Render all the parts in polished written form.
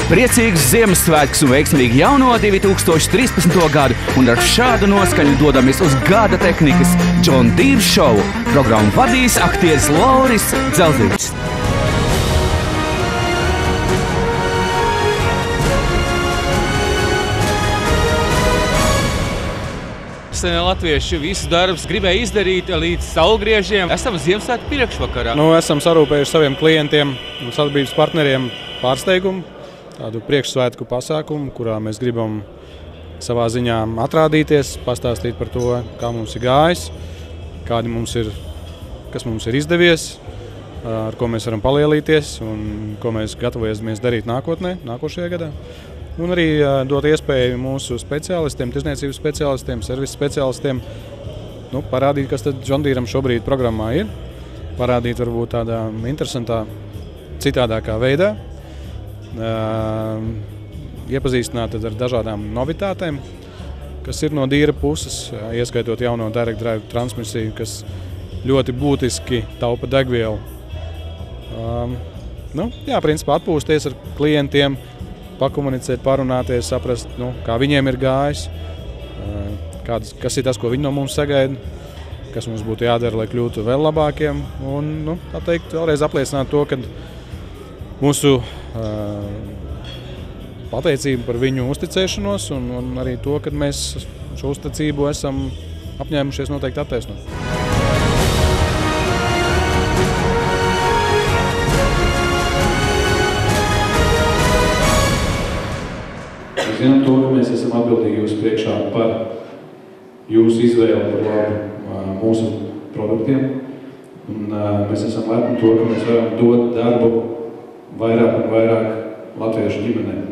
Priecīgus Ziemassvētkus un veiksmīgu jauno 2013. gadu, un ar šādu noskaņu dodamies uz gada tehnikas John Deere šovu. Programmu vadīs aktieris Lauris Dzelzītis. Latvieši visu darbus gribēja izdarīt līdz saulgriežiem. Esam Ziemassvētku priekšvakarā. Esam sarūpējuši saviem klientiem un sadarbības partneriem pārsteigumu, tādu priekšsvētku pasākumu, kurā mēs gribam savā ziņā atrādīties, pastāstīt par to, kā mums ir gājis, kas mums ir izdevies, ar ko mēs varam palielīties un ko mēs gatavojamies darīt nākošajā gadā. Un arī dot iespēju mūsu speciālistiem, tirdzniecības speciālistiem, servisa speciālistiem parādīt, kas tad John Deeram šobrīd programmā ir. Parādīt varbūt tādā interesantā, citādākā veidā. Iepazīstināt ar dažādām novitātēm, kas ir no Deera puses, ieskaitot jauno direct drive transmisiju, kas ļoti būtiski taupa degvielu. Principā atpūsties ar klientiem, pakomunicēt, parunāties, saprast, kā viņiem ir gājis, kas ir tas, ko viņi no mums sagaida, kas mums būtu jādara, lai kļūtu vēl labākiem. Un, tā teikt, vēlreiz apliecināt to, ka mūsu pateicība par viņu uzticēšanos un arī to, ka mēs šo uzticību esam apņēmušies noteikti attaisnot. Zinām to, ka mēs esam atbildīgi jūsu priekšā par jūsu izvēli par labu mūsu produktiem. Un mēs esam lepni to, ka mēs varam dot darbu vairāk un vairāk latviešu ģimenēm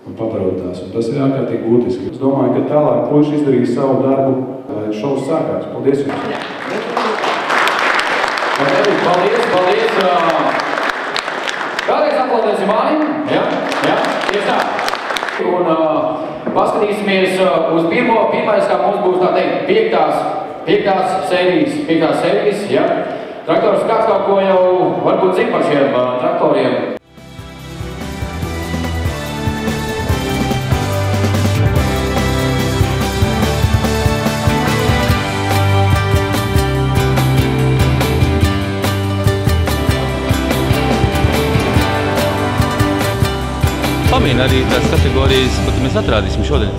un pabarot tās. Un tas ir ārkārtīgi būtiski. Es domāju, ka tālāk puiši izdarīs savu darbu, lai šovs sākās. Paldies jums! Paldies! Kādreiz aplaudēsim Mārim? Jā, tieši tā. Un paskatīsimies uz pirmais, kā mums būs, tā teikt, piektās sērijas, ja? Traktors kāds kaut ko jau varbūt zina par šiem traktoriem. Pamīna arī tās kategorijas, ko mēs atrādīsim šodien.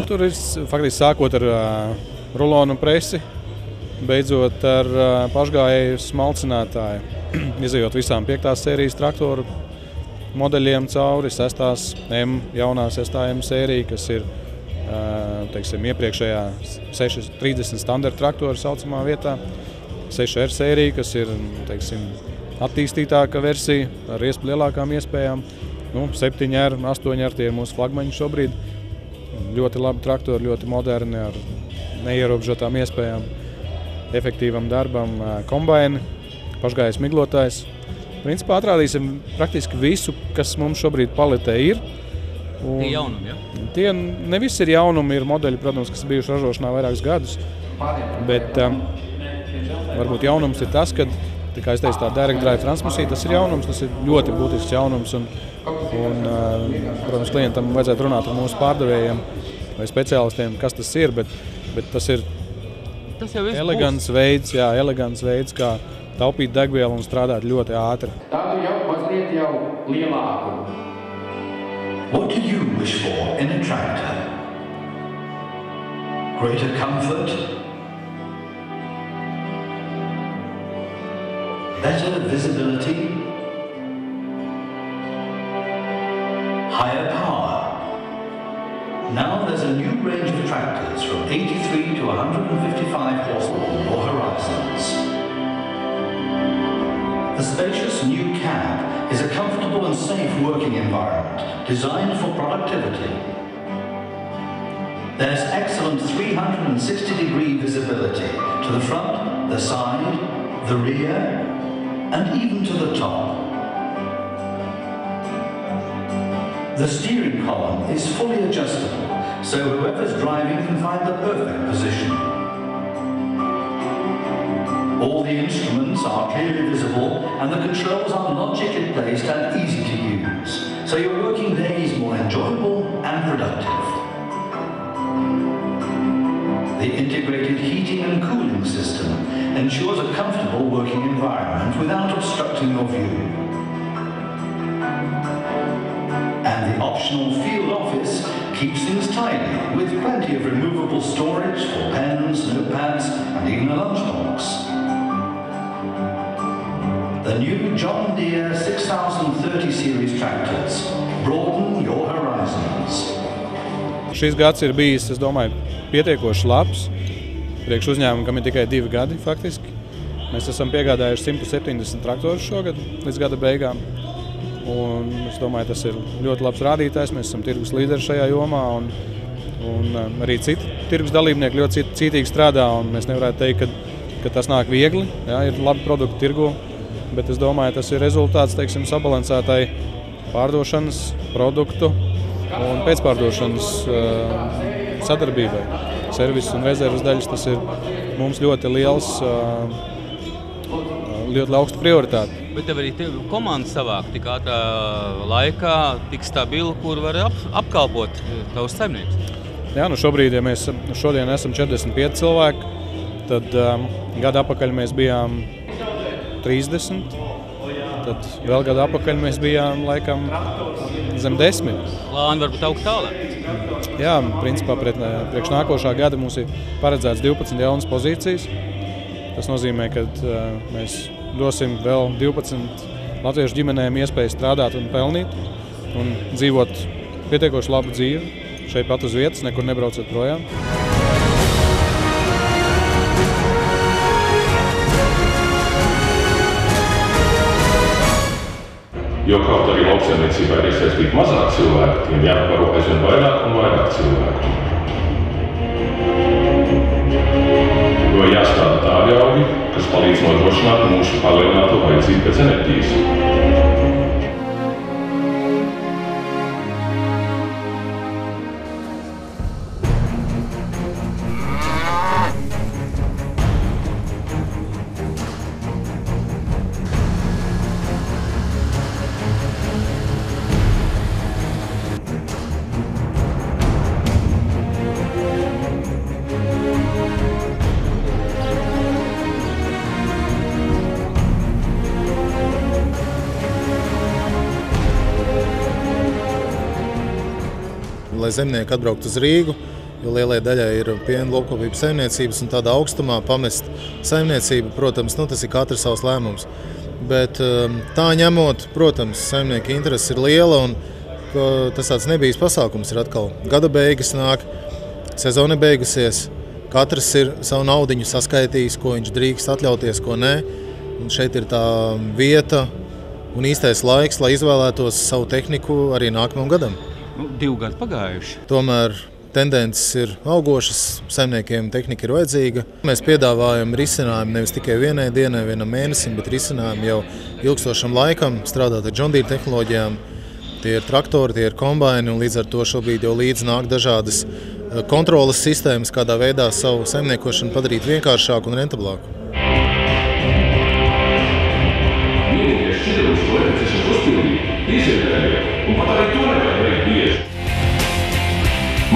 Tur ir faktiski sākot ar rulonu presi, beidzot ar pašgājēju smalcinātāju, izejot visām 5. sērijas traktoru modeļiem cauri, 6. M, jaunā 6. M sērija, kas ir iepriekšējā 630 standarta traktoru saucamā vietā, 6R sērija, kas ir attīstītāka versija ar lielākām iespējām. 7R, 8R tie ir mūsu flagmaņi šobrīd. Ļoti labi traktori, ļoti moderni, ar neierobežotām iespējām, efektīvam darbam, kombaini, pašgājējs miglotājs. Principā atrādīsim praktiski visu, kas mums šobrīd paletē ir. Tie jaunumi, ja? Tie ne visi ir jaunumi, ir modeļi, protams, kas bijuši ražošanā vairākus gadus. Bet varbūt jaunums ir tas, ka, kā es teicu, tā direct drive transmisija, tas ir jaunums, tas ir ļoti būtisks jaunums. Protams, klientam vajadzētu runāt ar mūsu pārdevējiem vai speciālistiem, kas tas ir, bet tas ir elegants veids, kā taupīt degvielu un strādāt ļoti ātri. Tādu jau mazliet jau lielāku. What do you wish for in a tractor? Greater comfort? Better visibility? Higher power. Now there's a new range of tractors from 83 to 155 horsepower or horizons. The spacious new cab is a comfortable and safe working environment designed for productivity. There's excellent 360-degree visibility to the front, the side, the rear, and even to the top. The steering column is fully adjustable, so whoever's driving can find the perfect position. All the instruments are clearly visible and the controls are logically placed and easy to use. so your working day is more enjoyable and productive. The integrated heating and cooling system ensures a comfortable working environment without obstructing your view. And the optional field office keeps things tidy with plenty of removable storage for pens, notepads, and even a lunchbox. The new John Deere 6030 series tractors broaden your horizons. Šis gads ir bijis, es domāju, pietiekoši labs. Priekš uzņēmumu, kam ir tikai 2 gadi faktiski. Mēs esam piegādājuši 170 traktorus šogad līdz gada beigām. Un es domāju, tas ir ļoti labs rādītājs. Mēs esam tirgus līderi šajā jomā un arī citi tirgus dalībnieki ļoti cītīgi strādā. Un mēs nevarētu teikt, ka tas nāk viegli. Jā, ir labi produkti tirgu, bet es domāju, tas ir rezultāts, teiksim, sabalansētai pārdošanas, produktu un pēcpārdošanas sadarbībai. Servis un rezervas daļas, tas ir mums ļoti liels, ļoti augsta prioritāte. Bet tev arī komanda savāk tik ātrā laikā, tik stabila, kur var apkalpot tavus saimniekus? Jā, šobrīd, ja mēs šodien esam 45 cilvēki, tad gadu atpakaļ mēs bijām 30, tad vēl gadu atpakaļ mēs bijām laikam zem 10. Plāni varbūt augt tālāk? Jā, principā priekš nākošā gada mums ir paredzēts 12 jaunas pozīcijas. Tas nozīmē, ka mēs dosim vēl 12 latviešu ģimenēm iespēju strādāt un pelnīt un dzīvot pietiekoši labu dzīvi šeit pat uz vietas, nekur nebraucot projām. Jo kaut arī lauksaimniecībā ir iesaistīti mazāk cilvēki, tiem jāparo aizvien vairāk un vairāk cilvēku. Jo jāstāda tādi augi, kas palīdz nodrošināt mūsu palielināto vajadzību pēc enerģijas. Lai zemnieki atbrauktu uz Rīgu, jo lielai daļai ir piena lopkopības saimniecības un tādā augstumā pamest saimniecību, protams, tas ir katra savs lēmums. Bet tā ņemot, protams, saimnieka interese ir liela un tas tāds nebijis pasākums ir atkal. Gada beigas nāk, sezona beigusies, katrs ir savu naudiņu saskaitījis, ko viņš drīkst atļauties, ko nē. Un šeit ir tā vieta un īstais laiks, lai izvēlētos savu tehniku arī nākamajam gadam. 2 gadi pagājuši. Tomēr tendences ir augošas, saimniekiem tehnika ir vajadzīga. Mēs piedāvājam risinājumu nevis tikai vienai dienai, vienam mēnesim, bet risinājumu jau ilgstošam laikam, strādāt ar John Deere tehnoloģijām. Tie ir traktori, tie ir kombaini, un līdz ar to šobrīd jau līdz nāk dažādas kontroles sistēmas, kādā veidā savu saimniekošanu padarīt vienkāršāku un rentablāku.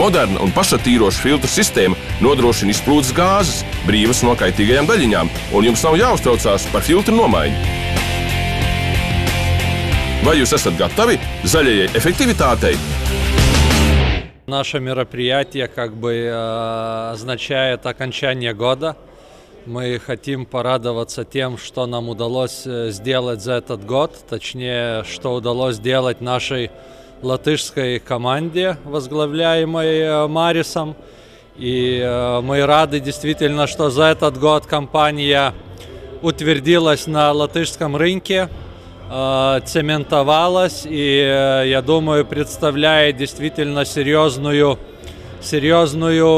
Moderna un pašatīroša filtru sistēma nodrošina izplūdes gāzes, brīvas no kaitīgajām daļiņām, un jums nav jāuztraucās par filtru nomaiņu. Vai jūs esat gatavi zaļajai efektivitātei? Наше мероприятие означает окончание года. Мы хотим порадоваться тем, что нам удалось сделать за этот год, точнее, что удалось сделать нашей латышской команде, возглавляемой Марисом. И мы рады действительно, что за этот год компания утвердилась на латышском рынке, цементовалась и, я думаю, представляет действительно серьезную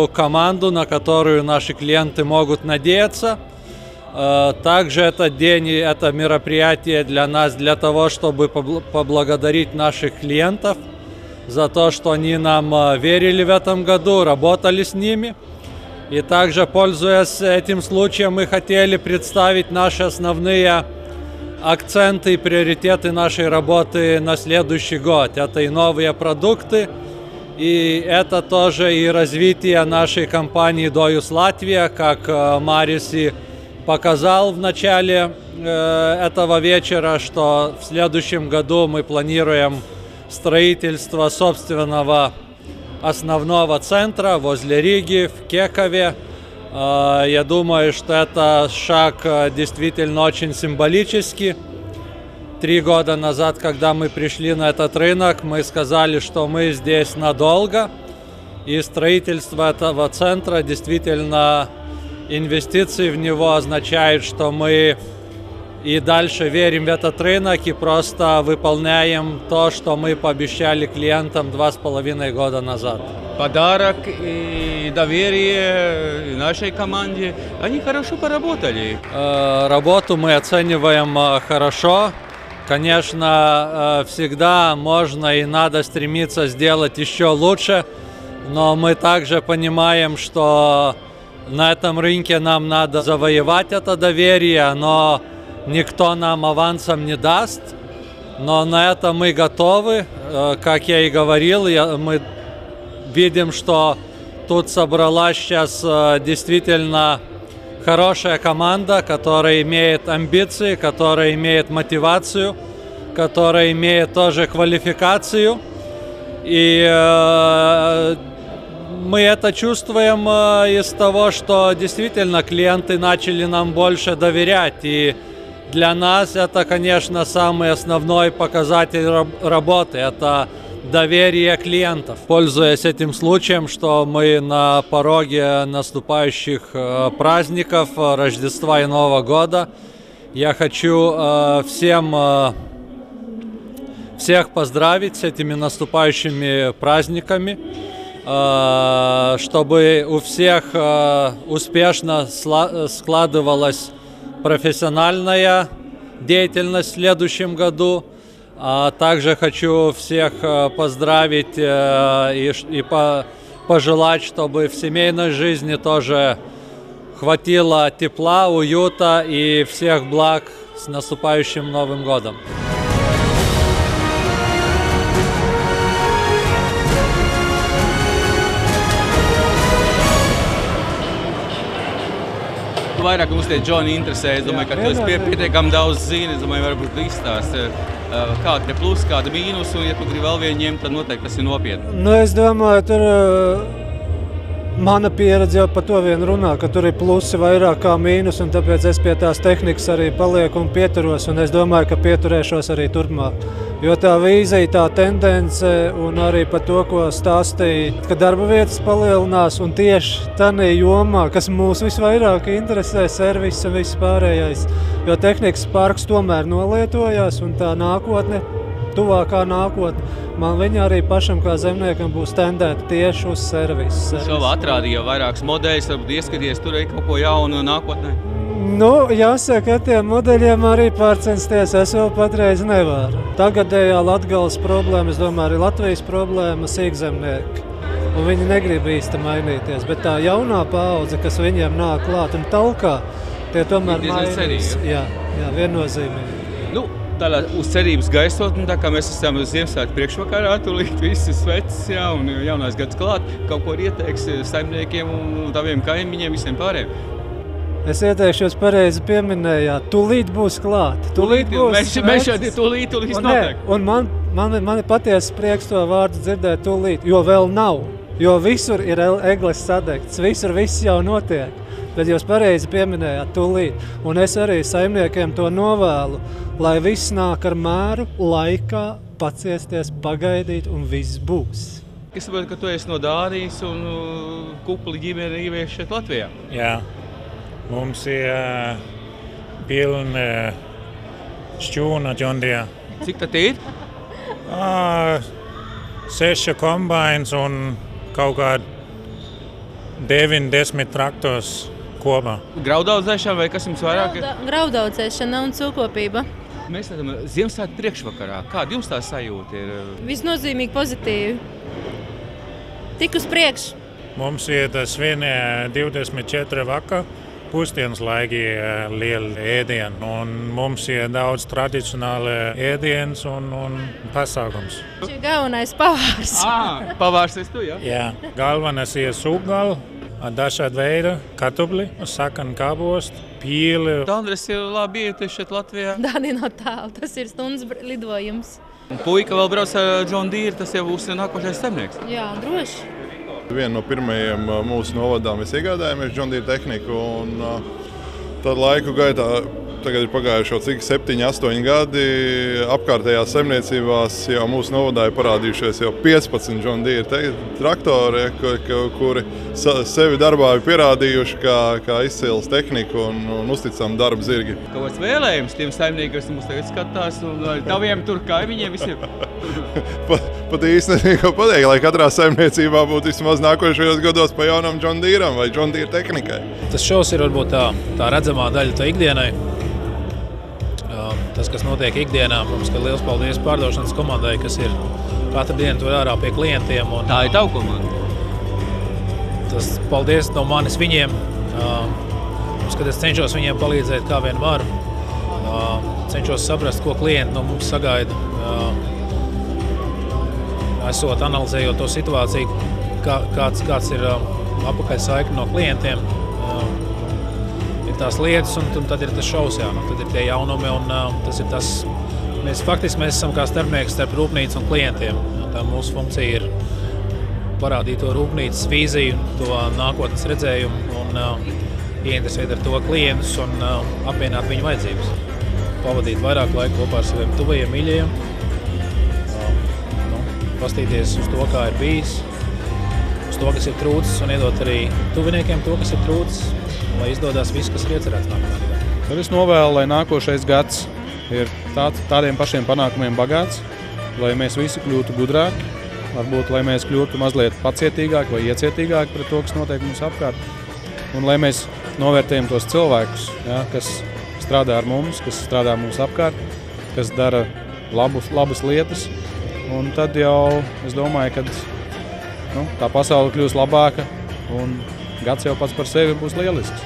команду, на которую наши клиенты могут надеяться. Также этот день и это мероприятие для нас, для того, чтобы поблагодарить наших клиентов за то, что они нам верили в этом году, работали с ними. И также, пользуясь этим случаем, мы хотели представить наши основные акценты и приоритеты нашей работы на следующий год. Это и новые продукты, и это тоже и развитие нашей компании «Dojus Latvija», как Марис и показал в начале этого вечера, что в следующем году мы планируем строительство собственного основного центра возле Риги, в Кекове. Я думаю, что это шаг действительно очень символический. 3 года назад, когда мы пришли на этот рынок, мы сказали, что мы здесь надолго. И строительство этого центра, действительно, инвестиции в него означают, что мы и дальше верим в этот рынок и просто выполняем то, что мы пообещали клиентам 2,5 года назад. Подарок и доверие нашей команде. Они хорошо поработали. Работу мы оцениваем хорошо. Конечно, всегда можно и надо стремиться сделать еще лучше, но мы также понимаем, что на этом рынке нам надо завоевать это доверие, но никто нам авансом не даст. Но на это мы готовы. Как я и говорил, мы видим, что тут собралась сейчас действительно хорошая команда, которая имеет амбиции, которая имеет мотивацию, которая имеет тоже квалификацию. И мы это чувствуем из того, что действительно клиенты начали нам больше доверять. И для нас это, конечно, самый основной показатель работы. Это доверие клиентов. Пользуясь этим случаем, что мы на пороге наступающих праздников Рождества и Нового года, я хочу всех поздравить с этими наступающими праздниками, чтобы у всех успешно складывалась профессиональная деятельность в следующем году. А также хочу всех поздравить и пожелать, чтобы в семейной жизни тоже хватило тепла, уюта и всех благ с наступающим Новым годом. Vairāk mums tie Džoni interesē. Es domāju, ka tu esi pietiekami daudz zini. Es domāju, varbūt izstāsti, kāda ir plus, kāda mīnus, un ja tu gribi vēl vienu ņemt, tad noteikti tas ir nopietni. Nu, es domāju, tur mana pieredze jau par to vien runā, ka tur ir plusi vairāk kā mīnus, un tāpēc es pie tās tehnikas arī palieku un pieturos, un es domāju, ka pieturēšos arī turpmāk. Jo tā vīzija, tā tendence un arī par to, ko stāstīja, ka darba vietas palielinās un tieši tādā jomā, kas mūs visvairāk interesē, servis un viss pārējais. Jo tehnikas parks tomēr nolietojās un tā nākotne, tuvākā nākotne, man viņa arī pašam kā zemniekam būs tendēta tieši uz servisu. Šovā atrādīja vairākas modeļus, varbūt ieskaties tur kaut ko jaunu nākotnē. Nu, jāsaka, ar tiem modeļiem arī pārcensties es vēl patreiz nevaru. Tagadējā Latgales problēma, es domāju, arī Latvijas problēma sīkzemnieki. Un viņi negrib īsti mainīties, bet tā jaunā paudze, kas viņiem nāk klāt un talkā, tie tomēr mainīs. Jā, viennozīmīgi. Nu, tādā uz cerības gaisotni, tā kā mēs esam Ziemassvētku priekšvakarā, tūlīt visi sveces, jā, un jaunais gads klāt, kaut ko ieteiks saimniekiem un taviem kaimiņiem, visiem pārējiem. Es ieteikšu, jūs pareizi pieminējāt, tūlīt būs klāt. Tūlīt būs mēs šeit tūlīt notiek. Un man patiesi prieks to vārdu dzirdēt tūlīt, jo vēl nav. Jo visur ir egles sadegts, visur viss jau notiek. Bet jūs pareizi pieminējāt tūlīt. Un es arī saimniekiem to novēlu, lai viss nāk ar mēru, laikā, paciesties, pagaidīt un viss būs. Es saprotu, ka tu esi no Dānijas un kupli ģimene ievieš šeit Latvijā. Jā. Mums ir pilna šķūna John Deere. Cik tad ir? 6 kombains un kaut kā 9-10 traktors kopā. Graudaudzēšana vai kas jums vairāk? Graudaudzēšana un cūkopība. Mēs esam Ziemassvētku priekšvakarā. Kāda jums tā sajūta ir? Visnozīmīgi pozitīvi. Tik uz priekšu. Mums ir tas 24 vakar. pusdienas laiki liela ēdiena. Un mums ir daudz tradicionāli ēdienas un pasākums. Šī galvenais pavārs. Pavārs esi tu, jā? Jā, galvenais ir sūkgali, dažādi veidi, kartupļi, sakana kāposti, pīli. Andres ir labi ieties šeit Latvijā. Dāni no tālu, tas ir stundas lidojums. Puika vēl brauc ar John Deere, tas jau būs nākošais saimnieks. Jā, droši. Viena no pirmajiem mūsu novadā mēs iegādājāmies John Deere tehniku, un tad laiku gaitā, tagad ir pagājuši jau cik 7, 8 gadi, apkārtējās saimniecībās jau mūsu novadā ir parādījušies jau 15 John Deere traktori, kuri sevi darbā ir pierādījuši kā izcils tehniku un uzticam darba zirgi. Kāds vēlējums tiem saimniekiem, kas mums tagad skatās, un taviem tur kaimiņiem visiem? Pat īsti nezinu, ko pateikt, lai katrā saimniecībā būtu vismaz nākošajos gados pa jaunam John Deeram vai John Deere tehnikai. Tas šovs ir varbūt tā redzamā daļa tā ikdienai. Tas, kas notiek ikdienā, mums ir liels paldies pārdošanas komandai, kas ir katru dienu tur ārā pie klientiem. Tā ir tavu komanda? Tas paldies no manis viņiem. Kad es cenšos viņiem palīdzēt, kā vien varu. Cenšos saprast, ko klienti no mums sagaida. Esot analizējot to situāciju, kāds ir apakaļsaikni no klientiem. Ir tās lietas, un tad ir tas šovs, jā. Tad ir tie jaunumi, un tas ir tas. Mēs esam kā starpnieks starp rūpnīcu un klientiem. Tā mūsu funkcija ir parādīt to rūpnīcas vīziju, to nākotnes redzējumu un ieinteresēt ar to klientus un apvienāt viņu vajadzības. Pavadīt vairāk laika kopā ar saviem tuvajiem mīļajiem. Pastīties uz to, kā ir bijis, uz to, kas ir trūcis, un iedot arī tuviniekiem to, kas ir trūcis, lai izdodas viss, kas ir iecerēts nākamajā. Tad es novēlu, lai nākošais gads ir tādiem pašiem panākumiem bagāts, lai mēs visi kļūtu gudrāki, varbūt, lai mēs kļūtu mazliet pacietīgāki vai iecietīgāki pret to, kas notiek mums apkārt, un lai mēs novērtējam tos cilvēkus, ja, kas strādā ar mums, kas strādā mums apkārt, kas dara labas lietas. Un tad jau, es domāju, ka tā pasaule kļūs labāka un gads jau pats par sevi būs lielisks.